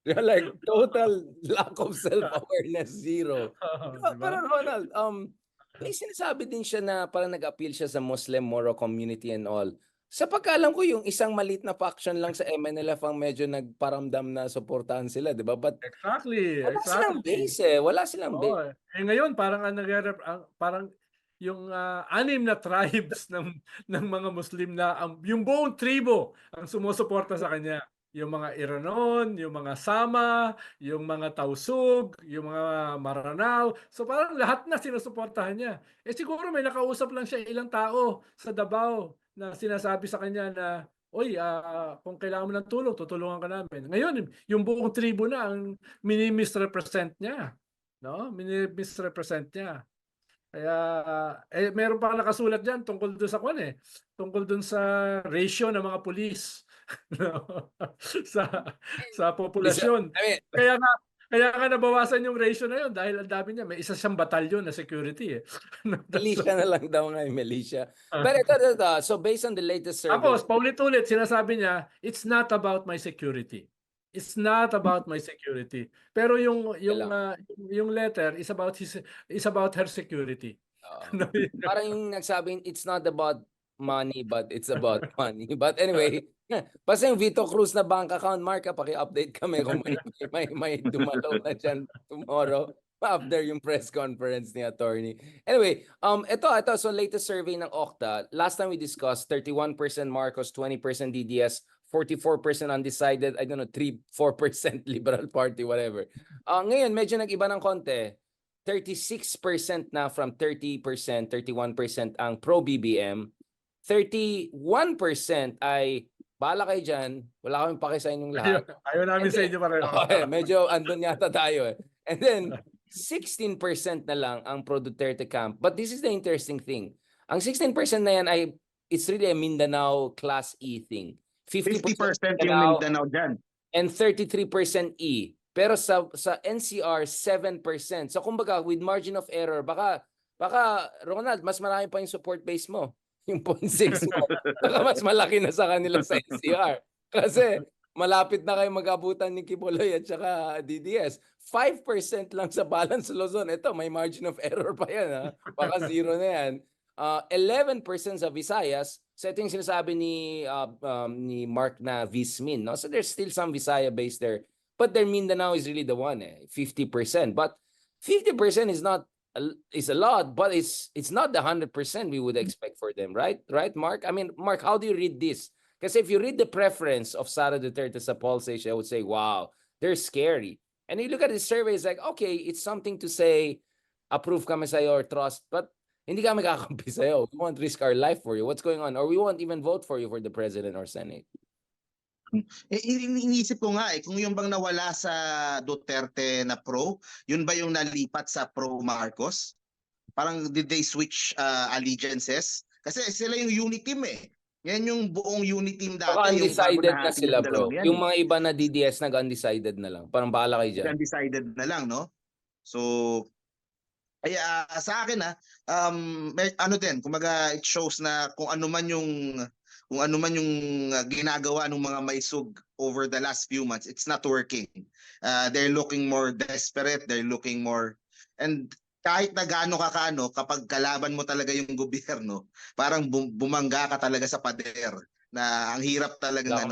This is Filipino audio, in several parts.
You're like total lack of self-awareness, zero. Di ba? Pero Ronald, may sinasabi din siya na parang nag-appeal siya sa Muslim Moro community and all. Sa pagkaalam ko, yung isang maliit na faction lang sa MNLF ang medyo nagparamdam na suportahan sila, di ba? But Exactly, wala silang exactly. base eh. Wala silang Oo, base. ngayon parang parang yung 6 na tribes ng mga Muslim na yung buong tribo ang sumusuporta sa kanya. Yung mga Iranon, yung mga Sama, yung mga Tausug, yung mga Maranao. So parang lahat na sinusuportahan niya. Eh siguro may nakausap lang siya ilang tao sa Davao na sinasabi sa kanya na, "Oy, kung kailangan mo ng tulong, tutulungan ka namin." Ngayon, yung buong tribo na ang mini-misrepresent niya. No? Mini-misrepresent niya. Kaya, meron pa nakasulat dyan tungkol dun sa tungkol dun sa ratio ng mga pulis no? sa sa populasyon. I mean, Kaya nga nabawasan yung ratio na yun dahil ang dami niya. May isa siyang batalyon na security. militia na lang daw nga yung militia. But ito. So based on the latest survey, Tapos, paulit-ulit, sinasabi niya, it's not about my security. It's not about my security. Pero yung letter is about her security. uh, parang yung nagsabing it's not about money but it's about money. But anyway, basta yung Vito Cruz na bank account, Mark, paki-update kami kung may dumalaw na dyan tomorrow after yung press conference ni attorney. Anyway, ito, so latest survey ng Okta, last time we discussed 31% Marcos, 20% DDS, 44% undecided, I don't know, 3-4% Liberal Party, whatever. Ngayon, medyo nag-iba ng konti. 36% na from 30%, 31% ang pro-BBM. 31% ay bala kayo dyan, wala kaming paki sa inyong lahat. Ayaw namin sa inyo pareho. Medyo andun yata tayo eh. And then, 16% na lang ang pro-Duterte camp. But this is the interesting thing. Ang 16% na yan ay, it's really a Mindanao Class E thing. 50% yung Mindanao dyan. And 33% E. Pero sa NCR, 7%. So kumbaga, with margin of error, baka Ronald, mas marami pa yung support base mo. Yung 0.6 mo. Baka mas malaki na sa kanila sa NCR. Kasi malapit na kayo mag-abutan ni Kibuloy at saka DDS. 5% lang sa balance Luzon. Ito, may margin of error pa yan. Ha? Baka zero na yan. 11% sa Visayas. So ito yung sinasabi ni Mark na Vismin. No? So there's still some Visaya base there. But their Mindanao is really the one, 50%. But 50% is a lot, but it's not the 100% we would expect for them, right? Right, Mark? I mean, Mark, how do you read this? Because if you read the preference of Sara Duterte sa poll station, I would say, wow, they're scary. And you look at the survey, it's like, okay, it's something to say, approve kami sa'yo or trust, but hindi kami kakampi sa'yo. We won't risk our life for you. What's going on? Or we won't even vote for you for the president or Senate. Iniisip ko nga kung yung bang nawala sa Duterte na pro, yun ba yung nalipat sa pro Marcos? Parang did they switch allegiances? Kasi sila yung unit team Yan yung buong unit team dati. Baka undecided na sila, bro. Yung mga iba na DDS DDS nag-undecided na lang. Parang bahala kayo dyan. Undecided na lang, no? So, ay sa akin ano din, kumaga it shows na kung ano man yung ginagawa ng mga maisug over the last few months, it's not working. They're looking more desperate, they're looking more, and kahit na gaano ka kapag kalaban mo talaga yung gobyerno, parang bumangga ka talaga sa pader na ang hirap talaga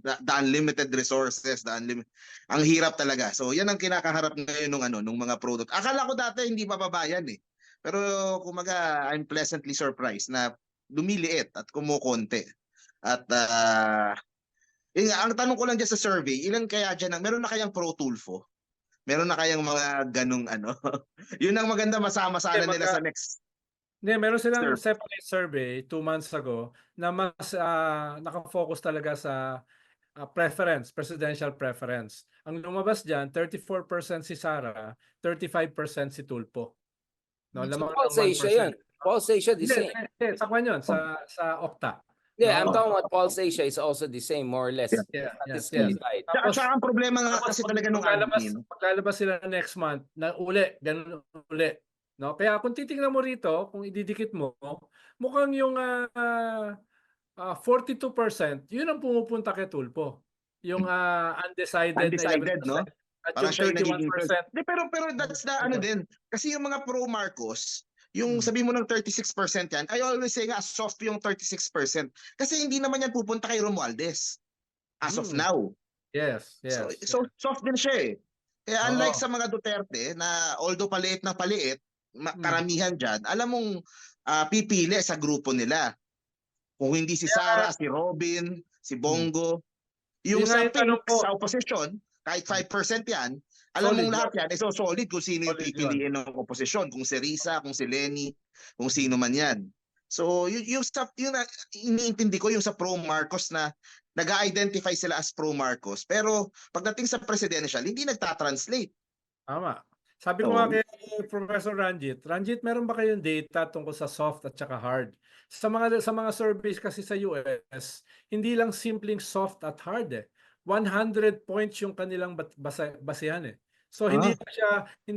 the unlimited resources, ang hirap talaga. So yan ang kinakaharap ngayon ng mga product. Akala ko dati hindi mababayan Pero kumaga I'm pleasantly surprised na lumiliit at kumukonti. At ang tanong ko lang dyan sa survey, ilan kaya dyan meron na kayang Pro Tulfo? Meron na kayang mga ganung Yun ang maganda, masama sana nila sa next. Meron silang separate survey 2 months ago na mas nakafocus talaga sa presidential preference. Ang lumabas dyan, 34% si Sara, 35% si Tulfo. No, So Paul say siya yan. Paul say siya the same. Sa kwan yun, sa Okta. Yeah, I'm talking about Paul Seisha is also the same, more or less. Yeah. Tsaka ang problema nga kasi talaga nung maglalabas sila next month na ganun uli. No? Kaya kung titingnan mo rito, kung ididikit mo, mukhang yung 42%, yun ang pumupunta kay Tulfo. yung undecided na Undecided, 11% no? at Parang yung siya yung nagiging 31%. pero that's the ano din. Kasi yung mga pro Marcos, yung Hmm. sabi mo ng 36% yan, I always say nga soft yung 36%. Kasi hindi naman yan pupunta kay Romualdez as of Hmm. now. Yes, So, yes. so soft din siya eh. Kaya unlike Oo. sa mga Duterte na although paliit na paliit, karamihan dyan, alam mong pipili sa grupo nila. Kung hindi si Sara, si Robin, si Bongo. Yung Yun nga sa yung tanong pink, ko. sa opposition, kahit 5% yan, alam Solid mong lahat yun. yan, so solid kung sino yung Solid pipiliin ng oposisyon. Kung si Risa, kung si Lenny, kung sino man yan. So yung iniintindi ko yung sa pro Marcos na nag-identify sila as pro Marcos. Pero pagdating sa presidential, hindi nagtatranslate. Tama. Sabi ko nga kay Professor Ranjit, meron ba kayong data tungkol sa soft at saka hard? Sa mga surveys kasi sa US, hindi lang simpleng soft at hard eh. 100 points yung kanilang basehan eh. So hindi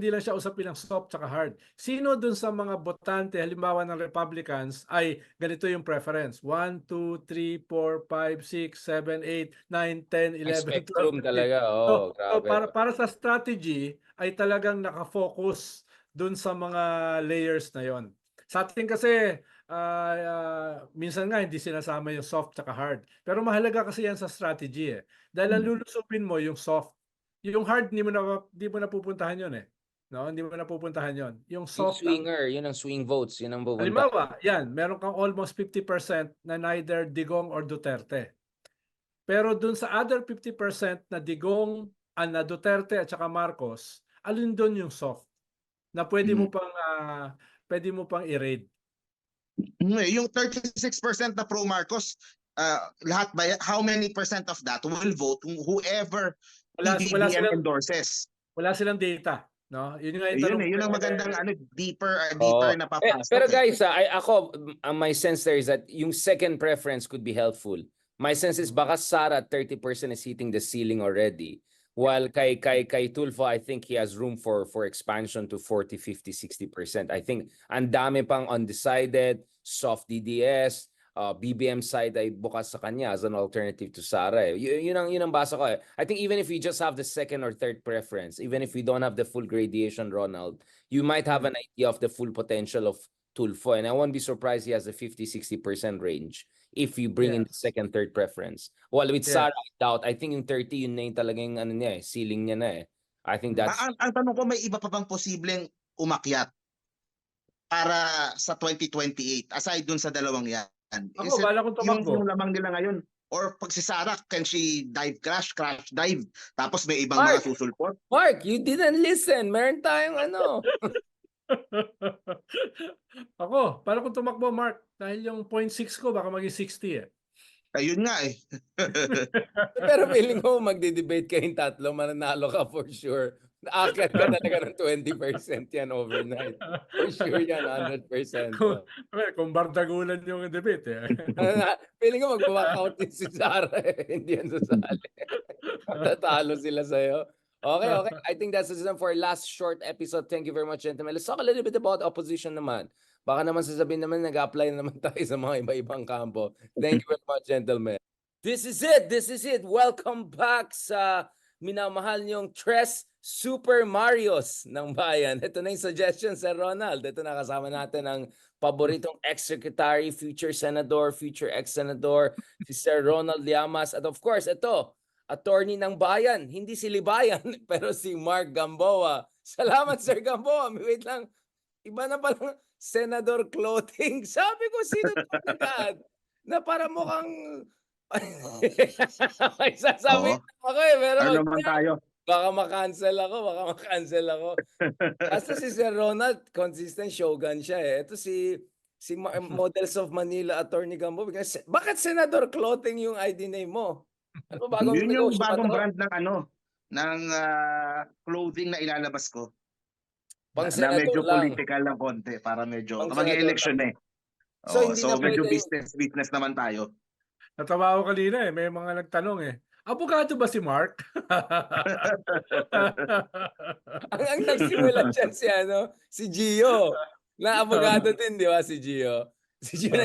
lang siya usapin ng soft at hard. Sino dun sa mga botante halimbawa ng Republicans ay ganito yung preference? 1, 2, 3, 4, 5, 6, 7, 8, 9, 10, May 11, 12, spectrum 13. talaga. So Grabe. para sa strategy ay talagang nakafocus dun sa mga layers na yon. Sa atin kasi minsan nga hindi sinasama yung soft at hard. Pero mahalaga kasi yan sa strategy eh. Dahil ang lulusupin mo yung soft. Yung hard hindi mo na pupuntahan yon eh. No, hindi mo na pupuntahan yon. Yung Yung soft swinger, yun ang swing votes. Yun ang pupunta. halimbawa, yan, meron kang almost 50% na neither Digong or Duterte. Pero dun sa other 50% na Digong, na Duterte at saka Marcos, alin doon yung soft na pwede mo pang i-raid. Yung 36% na pro Marcos, lahat ba, how many percent of that will vote whoever PBBM endorses? Wala silang data, no? Yun nga yung tanong. Yun ang magandang deeper na papasok. Pero guys, my sense there is that yung second preference could be helpful. My sense is baka Sara 30% is hitting the ceiling already. While kay Tulfo, I think he has room for expansion to 40, 50, 60%. I think ang dami pang undecided, soft DDS, BBM side ay bukas sa kanya as an alternative to Sara. Yun ang basa ko eh. I think even if we just have the second or third preference, even if we don't have the full gradation, Ronald, you might have an idea of the full potential of Tulfo. And I won't be surprised he has a 50, 60% range if you bring in the second, third preference. Well, with Sara, I doubt. I think yung 30, yun na yung talagang ceiling niya na eh. I think that's... Ang tanong ko, may iba pa bang posibleng umakyat para sa 2028 aside dun sa dalawang yan? Ako, bala kong tumakbo. Yung lamang nila ngayon? Or pag si Sara, can she crash dive? Tapos may ibang Mark! mga susulpot? Mark, you didn't listen. Meron tayong Ako, bala kong tumakbo, Mark. Dahil yung 0.6 ko, baka maging 60 eh. Ayun nga eh. Pero feeling ko magde-debate kayong tatlo, mananalo ka for sure. Aakyat ka talaga ng 20% yan overnight. For sure yan, 100%. Kung bardagulan yung debate eh. Feeling ko mag-walkout din si Sara eh. Hindi yan sasali. Matatalo sila sa'yo. Okay. I think that's it for our last short episode. Thank you very much, gentlemen. Let's talk a little bit about opposition naman. Baka naman sasabihin naman, nag-apply naman tayo sa mga iba-ibang kampo. Thank you very much, gentlemen. This is it. Welcome back sa minamahal niyong Tres Super Marios ng bayan. Ito na yung suggestion, Sir Ronald. Ito na kasama natin ang paboritong ex-secretary, future senador, future ex-senador, si Sir Ronald Llamas. At of course, ito, attorney ng bayan. Hindi si Libayan, pero si Mark Gamboa. Salamat, Sir Gamboa. Wait lang. Iba na palang senador clothing. Sabi ko, sino ito agad? Na para mukhang... May sasabihin ako eh. Pero ano naman tayo? Baka makancel ako. Basta si Sir Ronald, consistent shogun siya eh. Ito si Models of Manila attorney Gambo. Bakit senador clothing yung ID name mo? Ano bagong Yun yung negosyo bagong ba to? brand ng clothing na ilalabas ko. Pang Na senador medyo lang. political ng konti para medyo Pang mag-election eh. So, Oh, hindi so na medyo pwede- business naman tayo. Natawa ko kanina eh. May mga nagtanong eh. Abogado ba si Mark? ang nagsimula dyan si Gio. Na abogado din, di ba, si Gio? Si Gio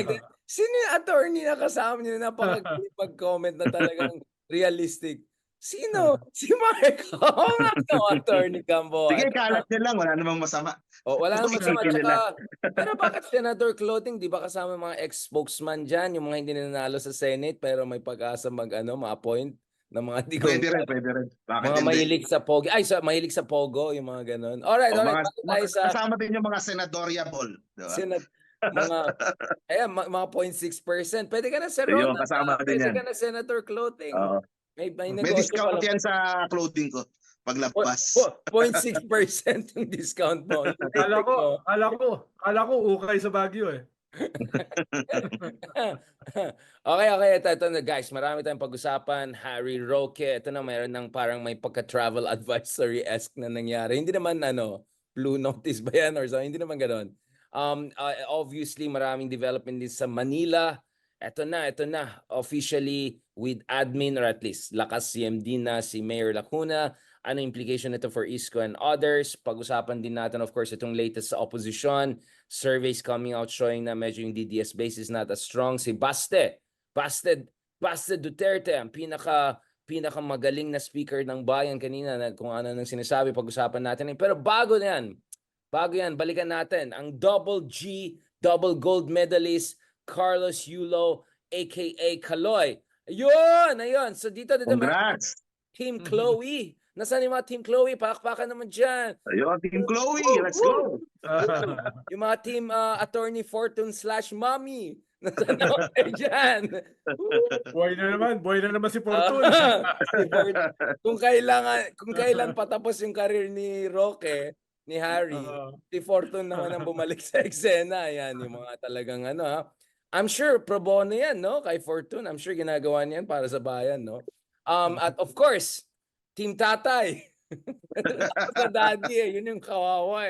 sino yung attorney na kasama niyo na napaka-comment na talagang realistic? Sino? Si Mark. Oo nga, no, Attorney Gamboa. Sige, kalat nyo lang. Wala namang masama. Oh, wala namang masama. Isipin nila. Pero bakit Senador Clothing, di ba kasama yung mga ex-spokesman dyan, yung mga hindi nanalo sa Senate pero may pag-asa ma-appoint ng mga di ko Pwede rin. Bakit mga hindi? mahilig sa Pogo. Mahilig sa Pogo, yung mga ganun. Alright, O, alright. mga, Bago tayo sa kasama din yung mga senadoriable. Diba? mga 0.6%. Pwede ka na sa Yun, Ronald. kasama din Pwede yan. ka na Senator Clothing. Oo. May May negosyo discount pala. yan sa clothing ko. Paglabas. 0.6% yung discount mo. Kala ko ukay sa Baguio eh. Okay. Ito na guys. Marami tayong pag-usapan. Harry Roque. Ito na, mayroon ng parang may pagka-travel advisory-esque na nangyari. Hindi naman blue notice ba yan or so? Hindi naman ganoon. Obviously, maraming development din sa Manila. Ito na. Officially with admin or at least lakas CMD na si Mayor Lacuna. Ano implication nito for Isko and others? Pag-usapan din natin, of course, itong latest sa opposition. Surveys coming out showing na medyo yung DDS base is not as strong. Si Baste Duterte, ang pinakamagaling na speaker ng bayan kanina na kung ano nang sinasabi, pag-usapan natin. Pero bago yan, balikan natin ang double gold medalist Carlos Yulo, aka Kaloy. Ayun. So dito Congrats! Team Chloe. Nasaan yung mga Team Chloe? Pakpakan naman dyan. Ayun, Team Chloe, let's go! Yung mga Team Attorney Fortune /Mommy. Nasaan naman kayo dyan? Buhay na naman si Fortune. kung kailan patapos yung career ni Roque, ni Harry, si Fortune naman ang bumalik sa eksena. Yan, yung mga talagang I'm sure pro bono yan, no? Kay Fortune. I'm sure ginagawa niyan para sa bayan, no? At of course, Team Tatay. Sa daddy yun yung kawawa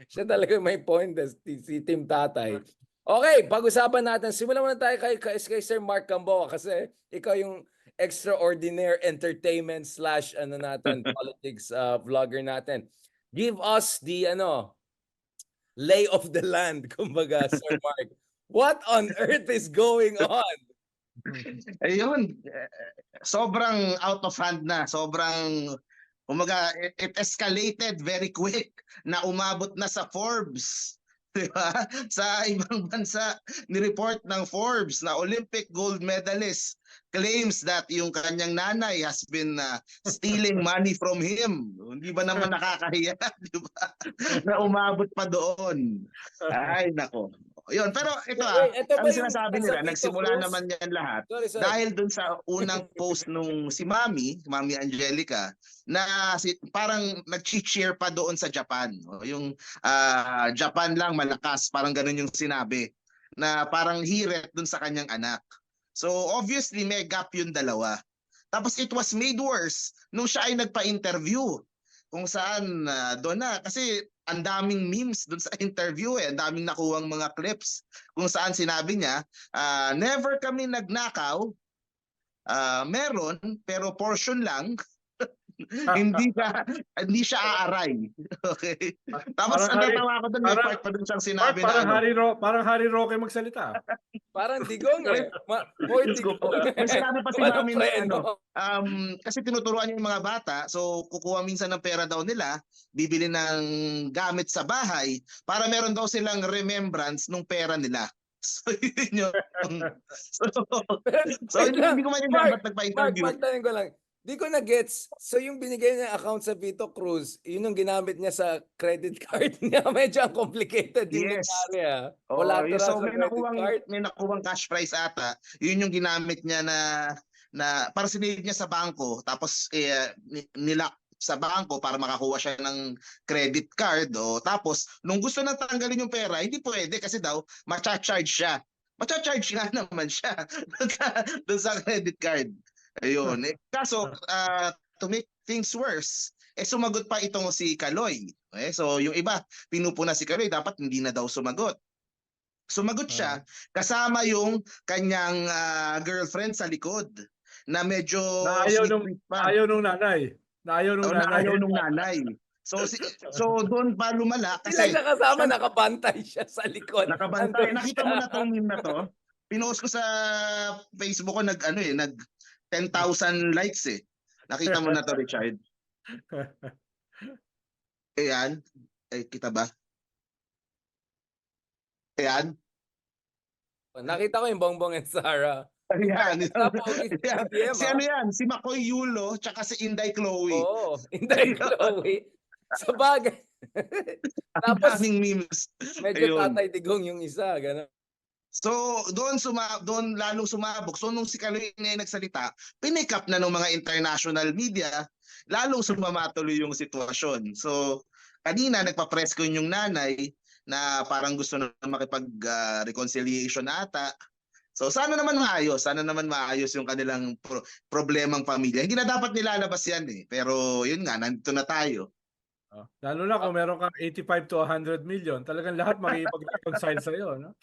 Siya talaga may point si Team Tatay. Okay, pag-usapan natin. Simulan muna tayo kay Sir Mark Gamboa kasi ikaw yung extraordinary entertainment / politics vlogger natin. Give us the lay of the land, kumbaga, Sir Mark. What on earth is going on? Ayun. Sobrang out of hand na. Sobrang, it escalated very quick na umabot na sa Forbes. Diba? Sa ibang bansa, ni-report ng Forbes na Olympic gold medalist claims that yung kanyang nanay has been stealing money from him. Hindi ba naman nakakahiya? Diba? Na umabot pa doon. Ay, nako. Yun, pero ito ang sinasabi nila, nagsimula naman yan lahat dahil dun sa unang post nung si Mami Angelica, na parang nag-cheer pa doon sa Japan. Yung Japan lang malakas, parang ganun yung sinabi, na parang hiret dun sa kanyang anak. So obviously may gap yung dalawa. Tapos it was made worse nung siya ay nagpa-interview kung saan doon na, kasi ang daming memes doon sa interview ang daming nakuwang mga clips kung saan sinabi niya, never kami nagnakaw, meron pero portion lang. hindi siya aaray. Okay. Tapos natawa ko doon, may part pa doon siyang sinabi parang Harry Roque magsalita. Parang digong More digong. May sinabi pa si Mami na kasi tinuturuan niya yung mga bata, so kukuha minsan ng pera daw nila, bibili ng gamit sa bahay para meron daw silang remembrance nung pera nila. So yun yun. So hindi ko man yung dapat nagpa-interview. Mark, ko lang. Di ko na-gets. So yung binigay niya account sa Vito Cruz, yun yung ginamit niya sa credit card niya. Medyo complicated yung nangyari Wala so may nakuwang cash prize ata. Yun yung ginamit niya na para sinilid niya sa bangko, tapos nilock sa bangko para makakuha siya ng credit card. Tapos nung gusto nang tanggalin yung pera, hindi pwede kasi daw macha-charge siya. Macha-charge nga naman siya doon sa credit card. Ayun. Kaso, to make things worse, sumagot pa itong si Kaloy. So yung iba, pinupuna si Kaloy, dapat hindi na daw sumagot. Sumagot siya, kasama yung kanyang girlfriend sa likod, na medyo ayaw nung nanay. Ayaw nung nanay. So doon pa lumala kasi sila kasama, nakabantay siya sa likod. Nakabantay. Nakita mo na tong meme na to? Pinost ko sa Facebook ko, nag 10,000 likes Nakita mo na to, Richard. Ayan. Ay, kita ba? Ayan. Nakita ko yung Bongbong and Sarah. Ayan. Pogi si Ayan. BBM, Si ano yan? Si Makoy Yulo tsaka si Inday Chloe. Oo, Inday Chloe. Sa bagay. Ang Tapos, daming memes. medyo Ayun. Tatay Digong yung isa. Gano'n. So, doon lalong sumabog. So, nung si Chloe na yung nagsalita, pinick up na ng mga international media, lalong sumama tuloy yung sitwasyon. So, kanina nagpa-press con yung nanay na parang gusto na makipag-reconciliation ata. So sana naman maayos yung kanilang problemang pamilya. Hindi na dapat nilalabas yan eh. Pero yun nga, nandito na tayo. Lalo na kung meron kang 85 to 100 million, talagang lahat makikipag-reconcile sa'yo, no?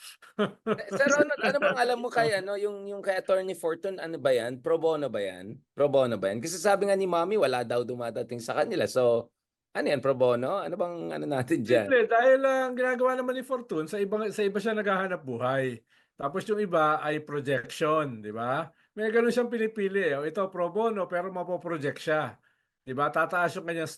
Sir Ronald, ano bang alam mo kay yung kay Attorney Fortune, ano ba yan? Pro bono ba yan? Pro bono ba yan? Kasi sabi nga ni Mami, wala daw dumadating sa kanila. So, ano yan, pro bono? Ano bang ano natin dyan? Simple, dahil ang ginagawa naman ni Fortune, sa iba siya naghahanap buhay. Tapos yung iba ay projection, di ba? May ganun siyang pinipili. O ito pro bono pero mapoproject siya. Di ba? Tataas yung kanyang